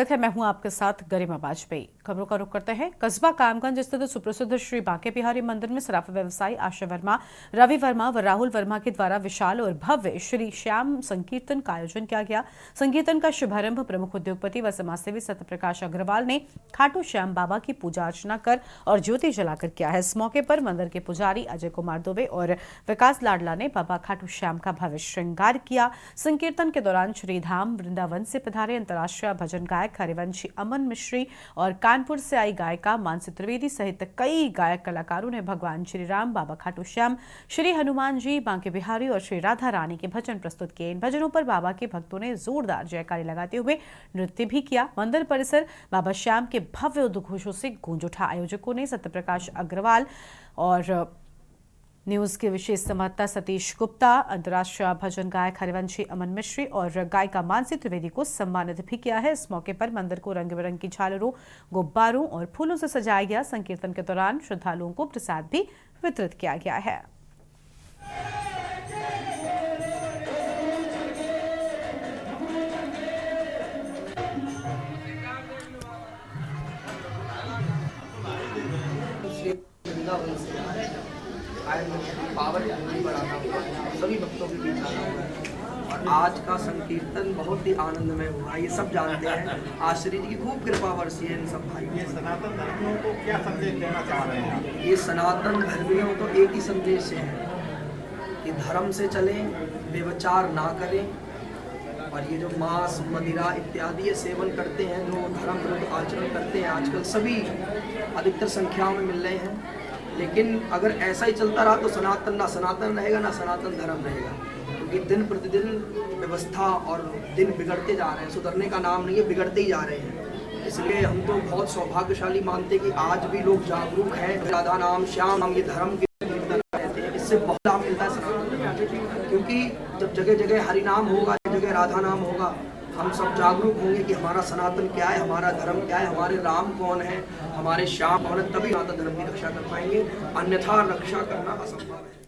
है, मैं हूं आपके साथ गरिमा वाजपेयी। खबरों का रुख करते हैं। कस्बा कामगंज स्थित सुप्रसिद्ध श्री बांके बिहारी मंदिर में सराफा व्यवसायी आशा वर्मा, रवि वर्मा व राहुल वर्मा के द्वारा विशाल और भव्य श्री श्याम संकीर्तन का आयोजन किया गया। संकीर्तन का शुभारंभ प्रमुख उद्योगपति व समाजसेवी सत्यप्रकाश अग्रवाल ने खाटू श्याम बाबा की पूजा अर्चना कर और ज्योति जलाकर किया है। इस मौके पर मंदिर के पुजारी अजय कुमार दुबे और विकास लाडला ने बाबा खाटू श्याम का भव्य श्रृंगार किया। संकीर्तन के दौरान श्रीधाम वृंदावन से पधारे अंतर्राष्ट्रीय भजन गायक हरिवंशी अमन मिश्री और कानपुर से आई गायिका मानसी त्रिवेदी सहित कई गायक कलाकारों ने भगवान श्री राम, बाबा खाटू श्याम, श्री हनुमान जी, बांके बिहारी और श्री राधा रानी के भजन प्रस्तुत किए। इन भजनों पर बाबा के भक्तों ने जोरदार जयकारी लगाते हुए नृत्य भी किया। मंदिर परिसर बाबा श्याम के भव्य उद्घोषों से गूंज उठा। आयोजकों ने सत्यप्रकाश अग्रवाल और न्यूज के विशेष संवाददाता सतीश गुप्ता, अंतर्राष्ट्रीय भजन गायक हरिवंशी अमन मिश्री और गायिका मानसी त्रिवेदी को सम्मानित भी किया है। इस मौके पर मंदिर को रंग बिरंगी झालरों, गुब्बारों और फूलों से सजाया गया। संकीर्तन के दौरान श्रद्धालुओं को प्रसाद भी वितरित किया गया है। पावन बढ़ाना हुआ, सभी भक्तों के बीच आना हुआ और आज का संकीर्तन बहुत ही आनंदमय हुआ। ये सब जानते हैं, आश्री जी की खूब कृपा बरसी है इन सब भाइयों। ये सनातन धर्मियों को क्या संदेश देना चाह रहे हैं? ये सनातन धर्मियों को एक ही संदेश है कि धर्म से चलें, व्यभिचार ना करें और ये जो मांस, मदिरा इत्यादि ये सेवन करते हैं, जो धर्म विरुद्ध आचरण करते हैं, आजकल सभी अधिकतर संख्याओं में मिल रहे हैं। लेकिन अगर ऐसा ही चलता रहा तो सनातन ना सनातन रहेगा, ना सनातन धर्म रहेगा, क्योंकि दिन प्रतिदिन व्यवस्था और दिन बिगड़ते जा रहे हैं। सुधरने का नाम नहीं है, बिगड़ते ही जा रहे हैं। इसलिए हम तो बहुत सौभाग्यशाली मानते हैं कि आज भी लोग जागरूक हैं। राधा नाम, श्याम नाम, ये धर्म के कीर्तन रहते हैं। इससे बहुत लाभ मिलता है सनातन धर्म, क्योंकि जब जगह जगह हरि नाम होगा, जगह राधा नाम होगा, हम सब जागरूक होंगे कि हमारा सनातन क्या है, हमारा धर्म क्या है, हमारे राम कौन है, हमारे श्याम कौन है, तभी सनातन धर्म की रक्षा कर पाएंगे, अन्यथा रक्षा करना असंभव है।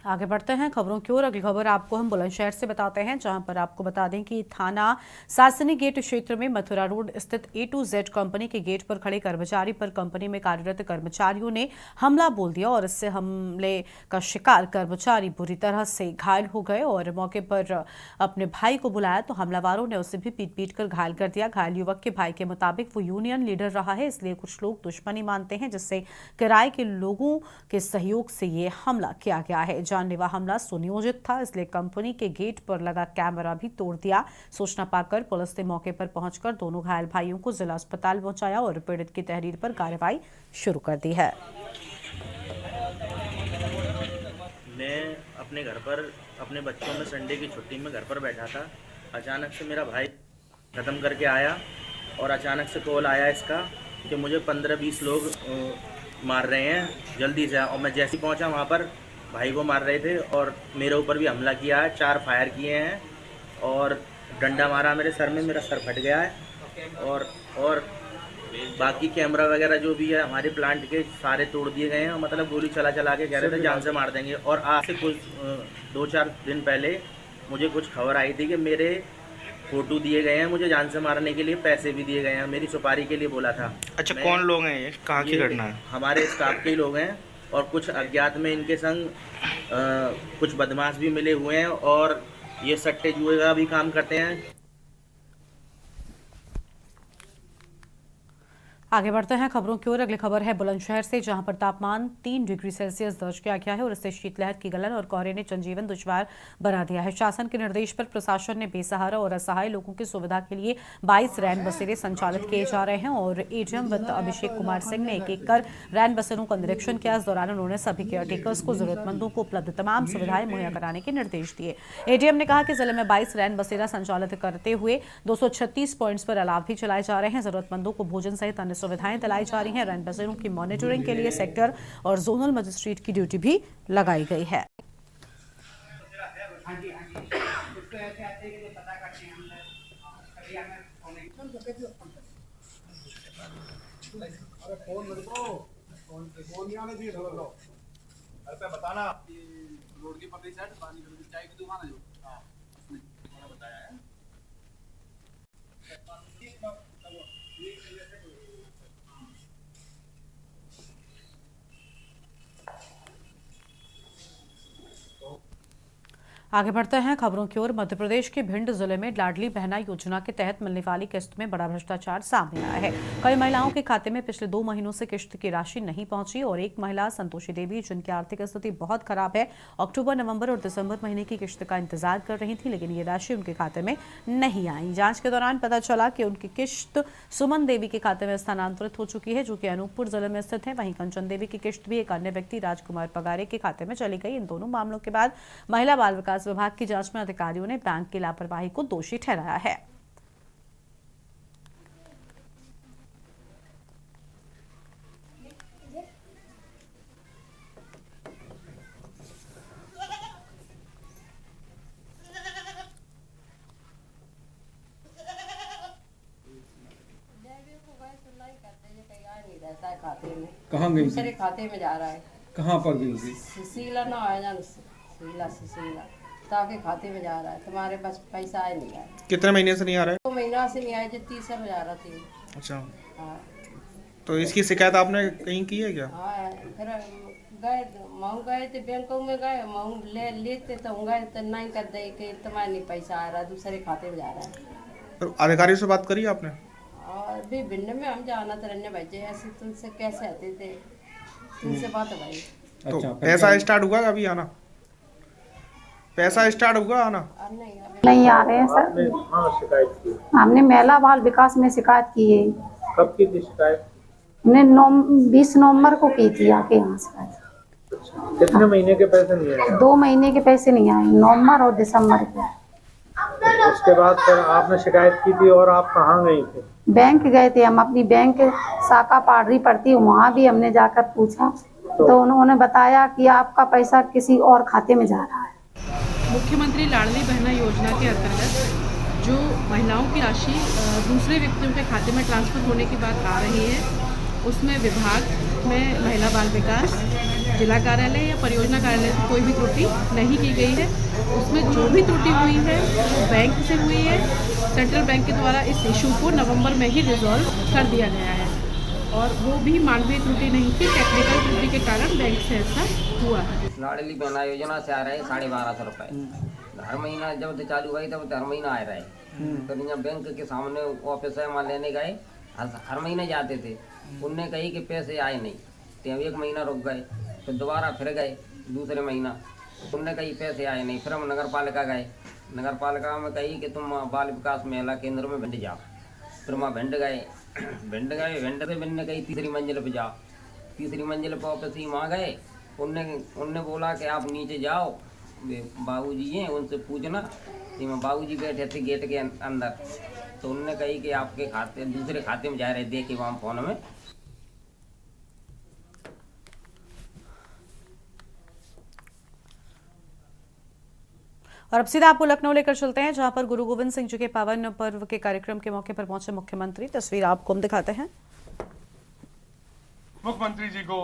आगे बढ़ते हैं खबरों की ओर। अगली खबर आपको हम बुलंदशहर से बताते हैं, जहां पर आपको बता दें कि थाना सासनी गेट क्षेत्र में मथुरा रोड स्थित A to Z कंपनी के गेट पर खड़े कर्मचारी पर कंपनी में कार्यरत कर्मचारियों ने हमला बोल दिया और इससे हमले का शिकार कर्मचारी बुरी तरह से घायल हो गए और मौके पर अपने भाई को बुलाया तो हमलावरों ने उसे भी पीट कर घायल कर दिया। घायल युवक के भाई के मुताबिक वो यूनियन लीडर रहा है, इसलिए कुछ लोग दुश्मनी मानते हैं, जिससे किराए के लोगों के सहयोग से ये हमला किया गया है। जानलेवा हमला सुनियोजित था, इसलिए कंपनी के गेट पर लगा कैमरा भी तोड़ दिया। सूचना पाकर पुलिस ने मौके पर पहुंचकर दोनों घायल भाइयों को जिला अस्पताल पहुंचाया और पीड़ित की तहरीर पर कार्रवाई शुरू कर दी है। मैं अपने घर पर अपने बच्चों में संडे की छुट्टी में घर पर बैठा था। अचानक से मेरा भाई खत्म करके आया और अचानक से कॉल आया इसका कि मुझे 15-20 लोग मार रहे हैं, जल्दी से। और मैं जैसे ही पहुंचा वहां पर भाई को मार रहे थे और मेरे ऊपर भी हमला किया है। 4 फायर किए हैं और डंडा मारा मेरे सर में, मेरा सर फट गया है और बाकी कैमरा वगैरह जो भी है हमारे प्लांट के सारे तोड़ दिए गए हैं। मतलब गोली चला के कह रहे थे जान से मार देंगे। और आज से कुछ 2-4 दिन पहले मुझे कुछ खबर आई थी कि मेरे फोटो दिए गए हैं, मुझे जान से मारने के लिए पैसे भी दिए गए हैं, मेरी सुपारी के लिए बोला था। अच्छा, कौन लोग हैं ये? कहाँ की घटना है? हमारे स्टाफ के लोग हैं और कुछ अज्ञात में इनके संग कुछ बदमाश भी मिले हुए हैं और ये सट्टे जुए का भी काम करते हैं। आगे बढ़ते हैं खबरों की ओर। अगली खबर है बुलंदशहर से, जहां पर तापमान 3 डिग्री सेल्सियस दर्ज किया गया है और इससे शीतलहर की गलन और कोहरे ने जनजीवन दुश्वार बना दिया है। शासन के निर्देश पर प्रशासन ने बेसहारा और असहाय लोगों की सुविधा के लिए 22 रैन बसेरे संचालित किए जा रहे हैं और एडीएम वित्त अभिषेक कुमार सिंह ने एक कर रैन बसेरों का निरीक्षण किया। इस दौरान उन्होंने सभी केयर टेकर्स को जरूरतमंदों को उपलब्ध तमाम सुविधाएं मुहैया कराने के निर्देश दिए। एडीएम ने कहा कि जिले में 22 रैन बसेरा संचालित करते हुए 236 पॉइंट्स पर अलाव भी चलाए जा रहे हैं। जरूरतमंदों को भोजन सहित अन्य सुविधाएं दिलाई जा रही हैं। रैन बसेरों की मॉनिटरिंग के लिए सेक्टर और जोनल मजिस्ट्रेट की ड्यूटी भी लगाई गई है। बताना रोड की पकड़ी साइड पानी की चाय की दुकान है जो आगे बढ़ते हैं खबरों की ओर। मध्य प्रदेश के भिंड जिले में लाडली बहना योजना के तहत मिलने वाली किस्त में बड़ा भ्रष्टाचार सामने आया है। कई महिलाओं के खाते में पिछले 2 महीनों से किस्त की राशि नहीं पहुंची और एक महिला संतोषी देवी, जिनकी आर्थिक स्थिति बहुत खराब है, अक्टूबर, नवंबर और दिसंबर महीने की किस्त का इंतजार कर रही थी, लेकिन ये राशि उनके खाते में नहीं आई। जांच के दौरान पता चला कि उनकी किस्त सुमन देवी के खाते में स्थानांतरित हो चुकी है, जो कि अनूपपुर जिले में स्थित है। वहीं कंचन देवी की किस्त भी एक अन्य व्यक्ति राजकुमार पगारे के खाते में चली गई। इन दोनों मामलों के बाद महिला बाल विकास विभाग की जांच में अधिकारियों ने बैंक की लापरवाही को दोषी ठहराया है। कहाँ गई दूसरे थी? खाते में जा रहा है। कहाँ पर गई थी? सुशीला ना आया जान, सुशीला ताके खाते में जा रहा है। तुम्हारे पास पैसा आए नहीं आया, कितने महीने से नहीं आ रहा है? 2 महीना से नहीं आया, जो 30 में जा रहा थी। अच्छा, हाँ तो इसकी शिकायत आपने कहीं की है क्या? हाँ, फिर गए थे बैंकों में, गए लेते तो गए तो नहीं कर दे कि तुम्हारे नहीं पैसा आ रहा, दूसरे खाते में जा रहा है। तो अधिकारियों से बात करी आपने? और भी भिंड में हम जाना तो रहने भाई, ऐसे तुमसे कैसे आते थे, तुमसे बात है भाई। तो अच्छा, पैसा स्टार्ट हुआ अभी आना? पैसा स्टार्ट हुआ आना? नहीं आ रहे हैं सर। शिकायत की? हमने महिला बाल विकास में शिकायत की है। कब की थी शिकायत? हमने 20 नवंबर को की थी आके यहाँ शिकायत। कितने महीने के पैसे नहीं आए? 2 महीने के पैसे नहीं आए, नवंबर और दिसंबर के। उसके बाद फिर आपने शिकायत की थी और आप कहाँ गई थे? बैंक गए थे हम, अपनी बैंक शाखा पाडरी पड़ती है, वहाँ भी हमने जाकर पूछा तो उन्होंने बताया कि आपका पैसा किसी और खाते में जा रहा है। मुख्यमंत्री लाडली बहना योजना के अंतर्गत जो महिलाओं की राशि दूसरे व्यक्तियों के खाते में ट्रांसफर होने की बात आ रही है, उसमें विभाग में महिला बाल विकास, जिला कार्यालय या परियोजना कार्यालय से कोई भी त्रुटि नहीं की गई है। उसमें जो भी त्रुटि हुई है वो बैंक से हुई है। सेंट्रल बैंक के द्वारा इस इशू को नवंबर में ही रिजॉल्व कर दिया गया है और वो भी मानवीय त्रुटि नहीं थी, टेक्निकल त्रुटि के कारण बैंक से ऐसा हुआ है। लाडली बहना योजना से आ रहा है 1250 रुपये हर महीना। जब से चालू हुई तब हर महीना आ रहा है। तो यहाँ बैंक के सामने ऑफिस है, वहाँ लेने गए, हर महीने जाते थे। उनने कही कि पैसे आए नहीं, तो 1 महीना रुक गए, फिर दोबारा फिर गए दूसरे महीना, उनने कही पैसे आए नहीं। फिर हम नगर पालिका गए, नगर पालिका में कही कि तुम बाल विकास महिला केंद्र में भिंड जाओ। फिर वहाँ भिंड गए, भिंड से भिंड ने कही 3री मंजिल पर जाओ। 3री मंजिल पर ऑफिस ही वहाँ गए, उनने बोला कि आप नीचे जाओ, बाबूजी हैं उनसे पूछना। तो बाबूजी बैठे थे गेट के अंदर, तो उनने कही कि आपके खाते दूसरे खाते में जा रहे, देखे वहाँ फोन में। और अब सीधा आपको लखनऊ लेकर चलते हैं, जहां पर गुरु गोविंद सिंह जी के पावन पर्व के कार्यक्रम के मौके पर पहुंचे मुख्यमंत्री। तस्वीर आपको हम दिखाते हैं। मुख्यमंत्री जी को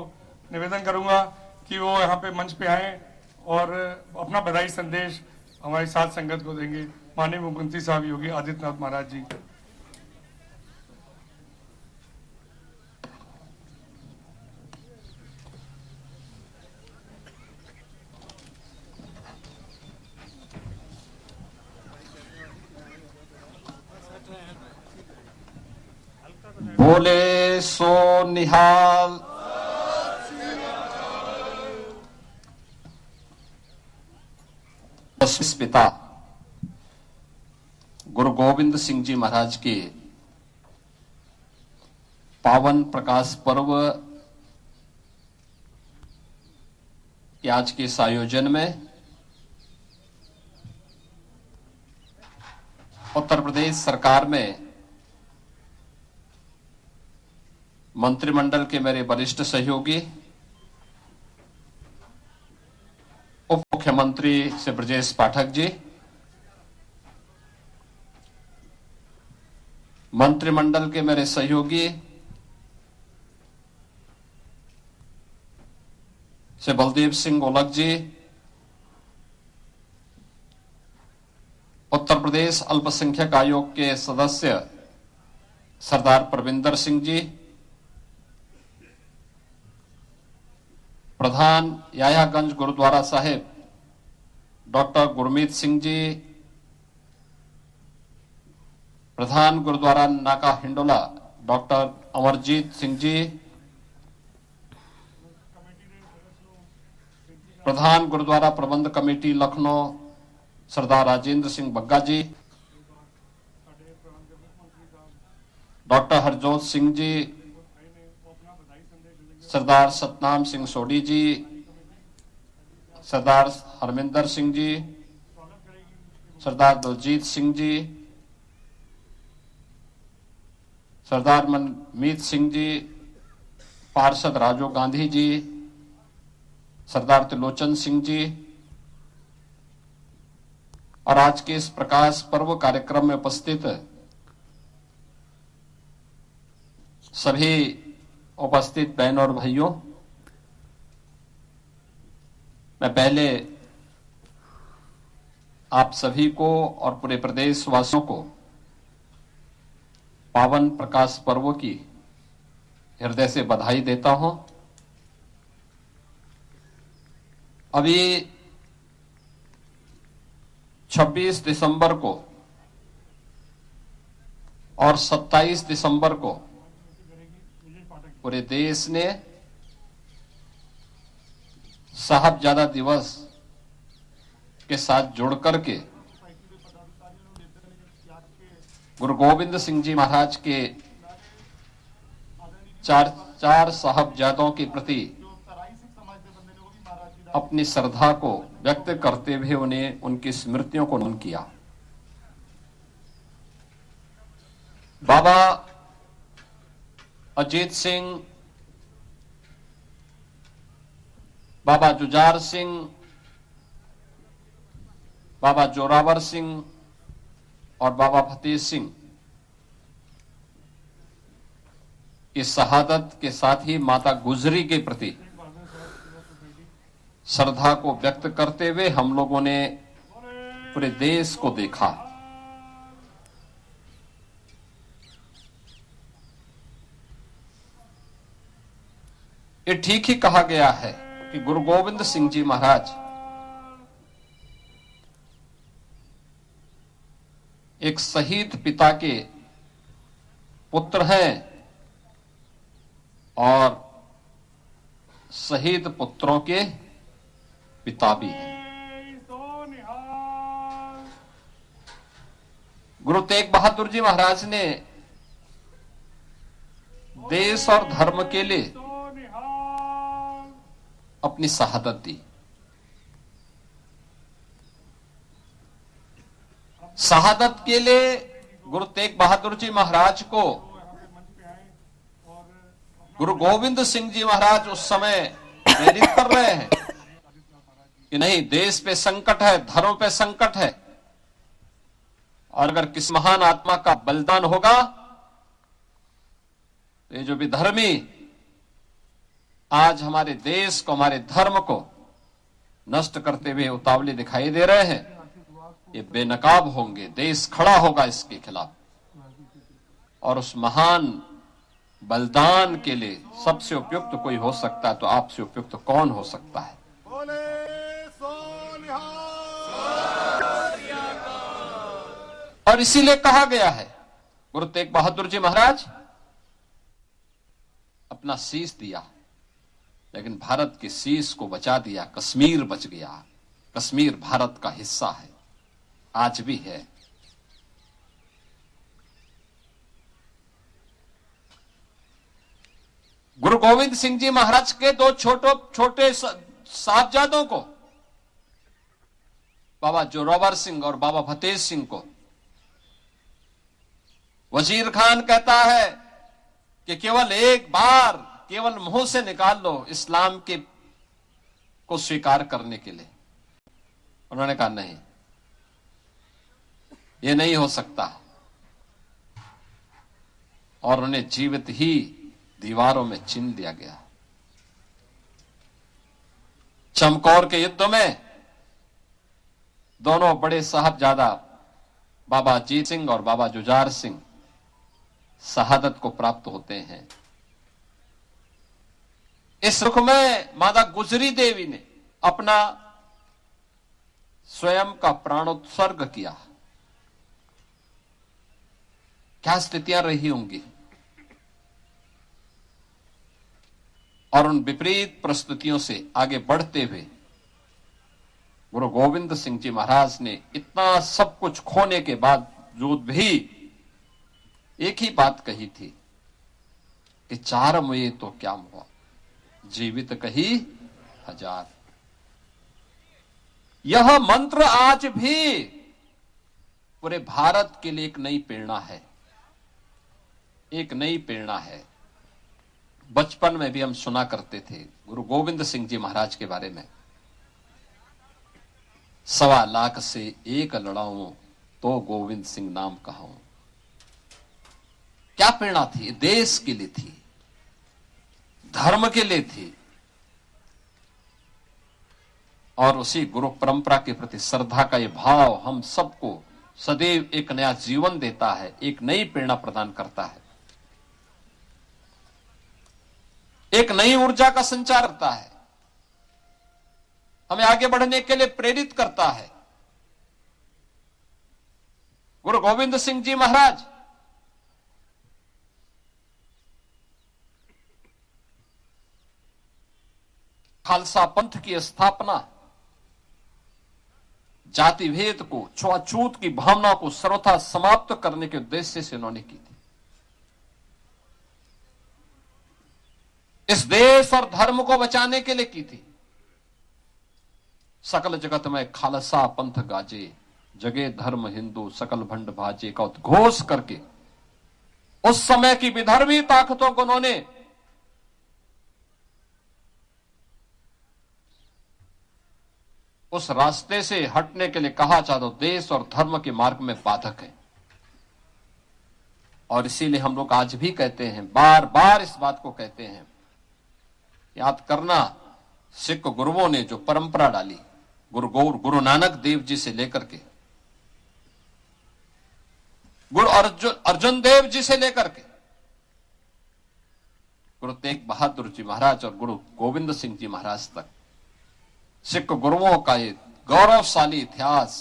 निवेदन करूंगा कि वो यहाँ पे मंच पे आए और अपना बधाई संदेश हमारी साथ संगत को देंगे। माननीय मुख्यमंत्री साहब योगी आदित्यनाथ महाराज जी। बोले सो निहाल। पिता गुरु गोविंद सिंह जी महाराज के पावन प्रकाश पर्व के आज के इस आयोजन में उत्तर प्रदेश सरकार में मंत्रिमंडल के मेरे वरिष्ठ सहयोगी उप मुख्यमंत्री श्री ब्रजेश पाठक जी, मंत्रिमंडल के मेरे सहयोगी श्री बलदेव सिंह ओलख जी, प्रदेश अल्पसंख्यक आयोग के सदस्य सरदार परविंदर सिंह जी, प्रधान यायागंज गुरुद्वारा साहिब डॉक्टर गुरमीत सिंह जी, प्रधान गुरुद्वारा नाका हिंडोला डॉक्टर अमरजीत सिंह जी, प्रधान गुरुद्वारा प्रबंध कमेटी लखनऊ सरदार राजेंद्र सिंह बग्गा जी, डॉक्टर हरजोत सिंह जी, सरदार सतनाम सिंह सोडी जी, सरदार हरमिंदर सिंह जी, सरदार दलजीत सिंह जी, सरदार मनमीत सिंह जी, पार्षद राजू गांधी जी, सरदार त्रिलोचन सिंह जी, और आज के इस प्रकाश पर्व कार्यक्रम में उपस्थित सभी उपस्थित बहनों और भाइयों, मैं पहले आप सभी को और पूरे प्रदेश वासियों को पावन प्रकाश पर्व की हृदय से बधाई देता हूं। अभी 26 दिसंबर को और 27 दिसंबर को पूरे देश ने साहबजादा दिवस के साथ जुड़कर के गुरु गोविंद सिंह जी महाराज के चार साहबजादों के प्रति अपनी श्रद्धा को व्यक्त करते हुए उन्हें उनकी स्मृतियों को नमन किया। बाबा अजीत सिंह, बाबा जुझार सिंह, बाबा जोरावर सिंह और बाबा फतेह सिंह की शहादत के साथ ही माता गुजरी के प्रति श्रद्धा को व्यक्त करते हुए हम लोगों ने पूरे देश को देखा। ये ठीक ही कहा गया है कि गुरु गोविंद सिंह जी महाराज एक शहीद पिता के पुत्र हैं और शहीद पुत्रों के पिता भी हैं। गुरु तेग बहादुर जी महाराज ने देश और धर्म के लिए अपनी शहादत दी। शहादत के लिए गुरु तेग बहादुर जी महाराज को गुरु गोविंद सिंह जी महाराज उस समय प्रेरित कर रहे हैं कि नहीं, देश पे संकट है, धर्म पे संकट है, और अगर किसी महान आत्मा का बलिदान होगा तो ये जो विधर्मी आज हमारे देश को, हमारे धर्म को नष्ट करते हुए उतावले दिखाई दे रहे हैं, ये बेनकाब होंगे, देश खड़ा होगा इसके खिलाफ। और उस महान बलिदान के लिए सबसे उपयुक्त कोई हो सकता है तो आपसे उपयुक्त कौन हो सकता है। और इसीलिए कहा गया है गुरु तेग बहादुर जी महाराज अपना शीश दिया, लेकिन भारत के शीश को बचा दिया। कश्मीर बच गया। कश्मीर भारत का हिस्सा है, आज भी है। गुरु गोविंद सिंह जी महाराज के दो छोटे साहबजादों को, बाबा जोरावर सिंह और बाबा फतेह सिंह को, वजीर खान कहता है कि केवल एक बार, केवल मुंह से निकाल लो इस्लाम के को स्वीकार करने के लिए। उन्होंने कहा नहीं, ये नहीं हो सकता, और उन्हें जीवित ही दीवारों में चिन दिया गया। चमकौर के युद्ध में दोनों बड़े साहबजादा बाबा जीत सिंह और बाबा जुझार सिंह शहादत को प्राप्त होते हैं। इस सुख में माता गुजरी देवी ने अपना स्वयं का प्राणोत्सर्ग किया। क्या स्थितियां रही होंगी और उन विपरीत परिस्थितियों से आगे बढ़ते हुए गुरु गोविंद सिंह जी महाराज ने इतना सब कुछ खोने के बावजूद भी एक ही बात कही थी कि 4 मुए तो क्या हुआ, जीवित कही 1000। यह मंत्र आज भी पूरे भारत के लिए एक नई प्रेरणा है, एक नई प्रेरणा है। बचपन में भी हम सुना करते थे गुरु गोविंद सिंह जी महाराज के बारे में, 1.25 लाख से एक लड़ाऊं तो गोविंद सिंह नाम कहाऊं। क्या प्रेरणा थी? देश के लिए थी, धर्म के लिए थी, और उसी गुरु परंपरा के प्रति श्रद्धा का यह भाव हम सबको सदैव एक नया जीवन देता है, एक नई प्रेरणा प्रदान करता है, एक नई ऊर्जा का संचार करता है, हमें आगे बढ़ने के लिए प्रेरित करता है। गुरु गोविंद सिंह जी महाराज खालसा पंथ की स्थापना जाति भेद को, छुआछूत की भावना को सर्वथा समाप्त करने के उद्देश्य से उन्होंने की थी। इस देश और धर्म को बचाने के लिए की थी। सकल जगत में खालसा पंथ गाजे, जगे धर्म हिंदू सकल भंड भाजे का उद्घोष करके उस समय की विधर्मी ताकतों को उन्होंने उस रास्ते से हटने के लिए कहा, चाहे देश और धर्म के मार्ग में बाधक है। और इसीलिए हम लोग आज भी कहते हैं, बार बार इस बात को कहते हैं, याद करना सिख गुरुओं ने जो परंपरा डाली, गुरु नानक देव जी से लेकर के गुरु अर्जुन देव जी से लेकर के गुरु तेग बहादुर जी महाराज और गुरु गोविंद सिंह जी महाराज तक सिख गुरुओं का ये गौरवशाली इतिहास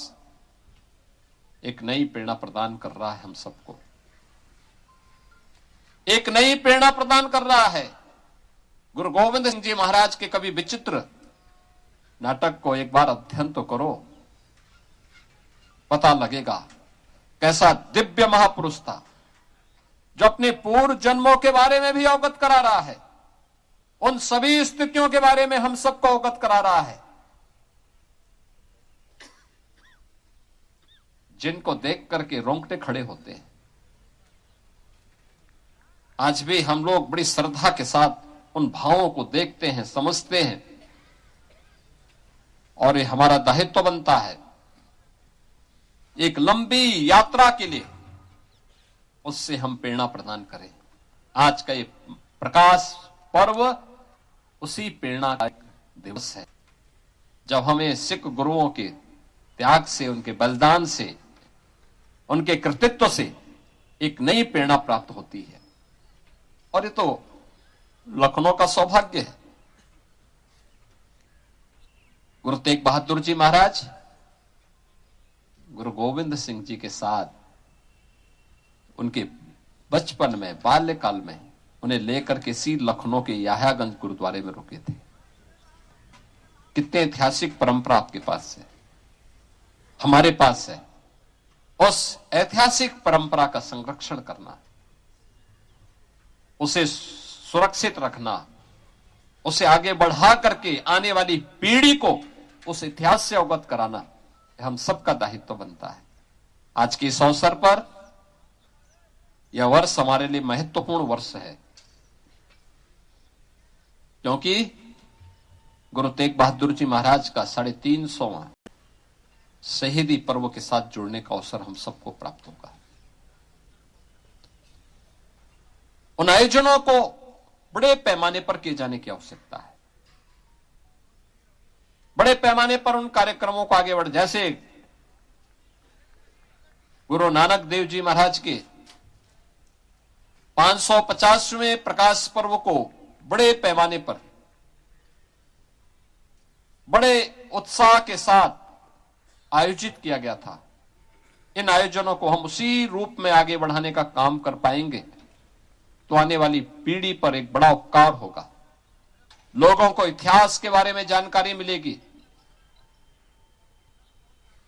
एक नई प्रेरणा प्रदान कर रहा है हम सबको, एक नई प्रेरणा प्रदान कर रहा है। गुरु गोविंद सिंह जी महाराज के कभी विचित्र नाटक को एक बार अध्ययन तो करो, पता लगेगा कैसा दिव्य महापुरुष था, जो अपने पूर्व जन्मों के बारे में भी अवगत करा रहा है, उन सभी स्थितियों के बारे में हम सबको अवगत करा रहा है, जिनको देख करके रोंगटे खड़े होते हैं। आज भी हम लोग बड़ी श्रद्धा के साथ उन भावों को देखते हैं, समझते हैं, और ये हमारा दायित्व बनता है एक लंबी यात्रा के लिए उससे हम प्रेरणा प्रदान करें। आज का ये प्रकाश पर्व उसी प्रेरणा का एक दिवस है, जब हमें सिख गुरुओं के त्याग से, उनके बलिदान से, उनके कृतित्व से एक नई प्रेरणा प्राप्त होती है। और ये तो लखनऊ का सौभाग्य है। गुरु तेग बहादुर जी महाराज गुरु गोविंद सिंह जी के साथ उनके बचपन में, बाल्यकाल में उन्हें लेकर के सी लखनऊ के याह्यागंज गुरुद्वारे में रुके थे। कितने ऐतिहासिक परंपरा आपके पास है, हमारे पास है। उस ऐतिहासिक परंपरा का संरक्षण करना, उसे सुरक्षित रखना, उसे आगे बढ़ा करके आने वाली पीढ़ी को उस इतिहास से अवगत कराना हम सबका दायित्व बनता है। आज के इस अवसर पर यह वर्ष हमारे लिए महत्वपूर्ण वर्ष है, क्योंकि गुरु तेग बहादुर जी महाराज का 350वां शहीदी पर्व के साथ जुड़ने का अवसर हम सबको प्राप्त होगा। उन आयोजनों को बड़े पैमाने पर किए जाने की आवश्यकता है। बड़े पैमाने पर उन कार्यक्रमों को आगे बढ़, जैसे गुरु नानक देव जी महाराज के 550वें प्रकाश पर्व को बड़े पैमाने पर बड़े उत्साह के साथ आयोजित किया गया था। इन आयोजनों को हम उसी रूप में आगे बढ़ाने का काम कर पाएंगे तो आने वाली पीढ़ी पर एक बड़ा उपकार होगा। लोगों को इतिहास के बारे में जानकारी मिलेगी,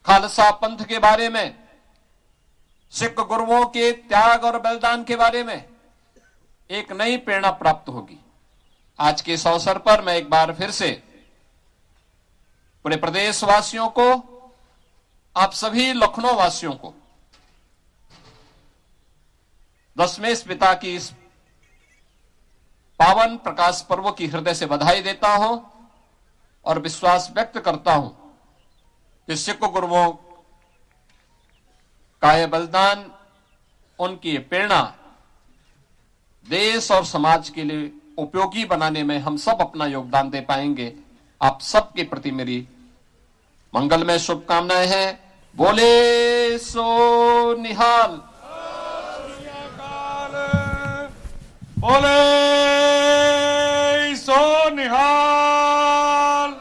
खालसा पंथ के बारे में, सिख गुरुओं के त्याग और बलिदान के बारे में एक नई प्रेरणा प्राप्त होगी। आज के इस अवसर पर मैं एक बार फिर से पूरे प्रदेशवासियों को, आप सभी लखनऊ वासियों को दशमेश पिता की इस पावन प्रकाश पर्व की हृदय से बधाई देता हूं और विश्वास व्यक्त करता हूं कि सिख गुरुओं का यह बलिदान, उनकी प्रेरणा देश और समाज के लिए उपयोगी बनाने में हम सब अपना योगदान दे पाएंगे। आप सबके प्रति मेरी मंगलमय शुभकामनाएं हैं। बोले सो निहाल। बोले सो निहाल।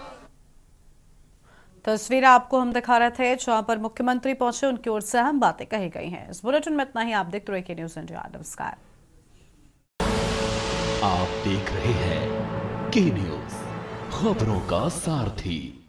तस्वीर आपको हम दिखा रहे थे जहां पर मुख्यमंत्री पहुंचे, उनकी ओर से अहम बातें कही गई हैं। इस बुलेटिन में इतना ही। आप देखते रहिए न्यूज़ इंडिया। नमस्कार। आप देख रहे हैं के न्यूज़, खबरों का सारथी।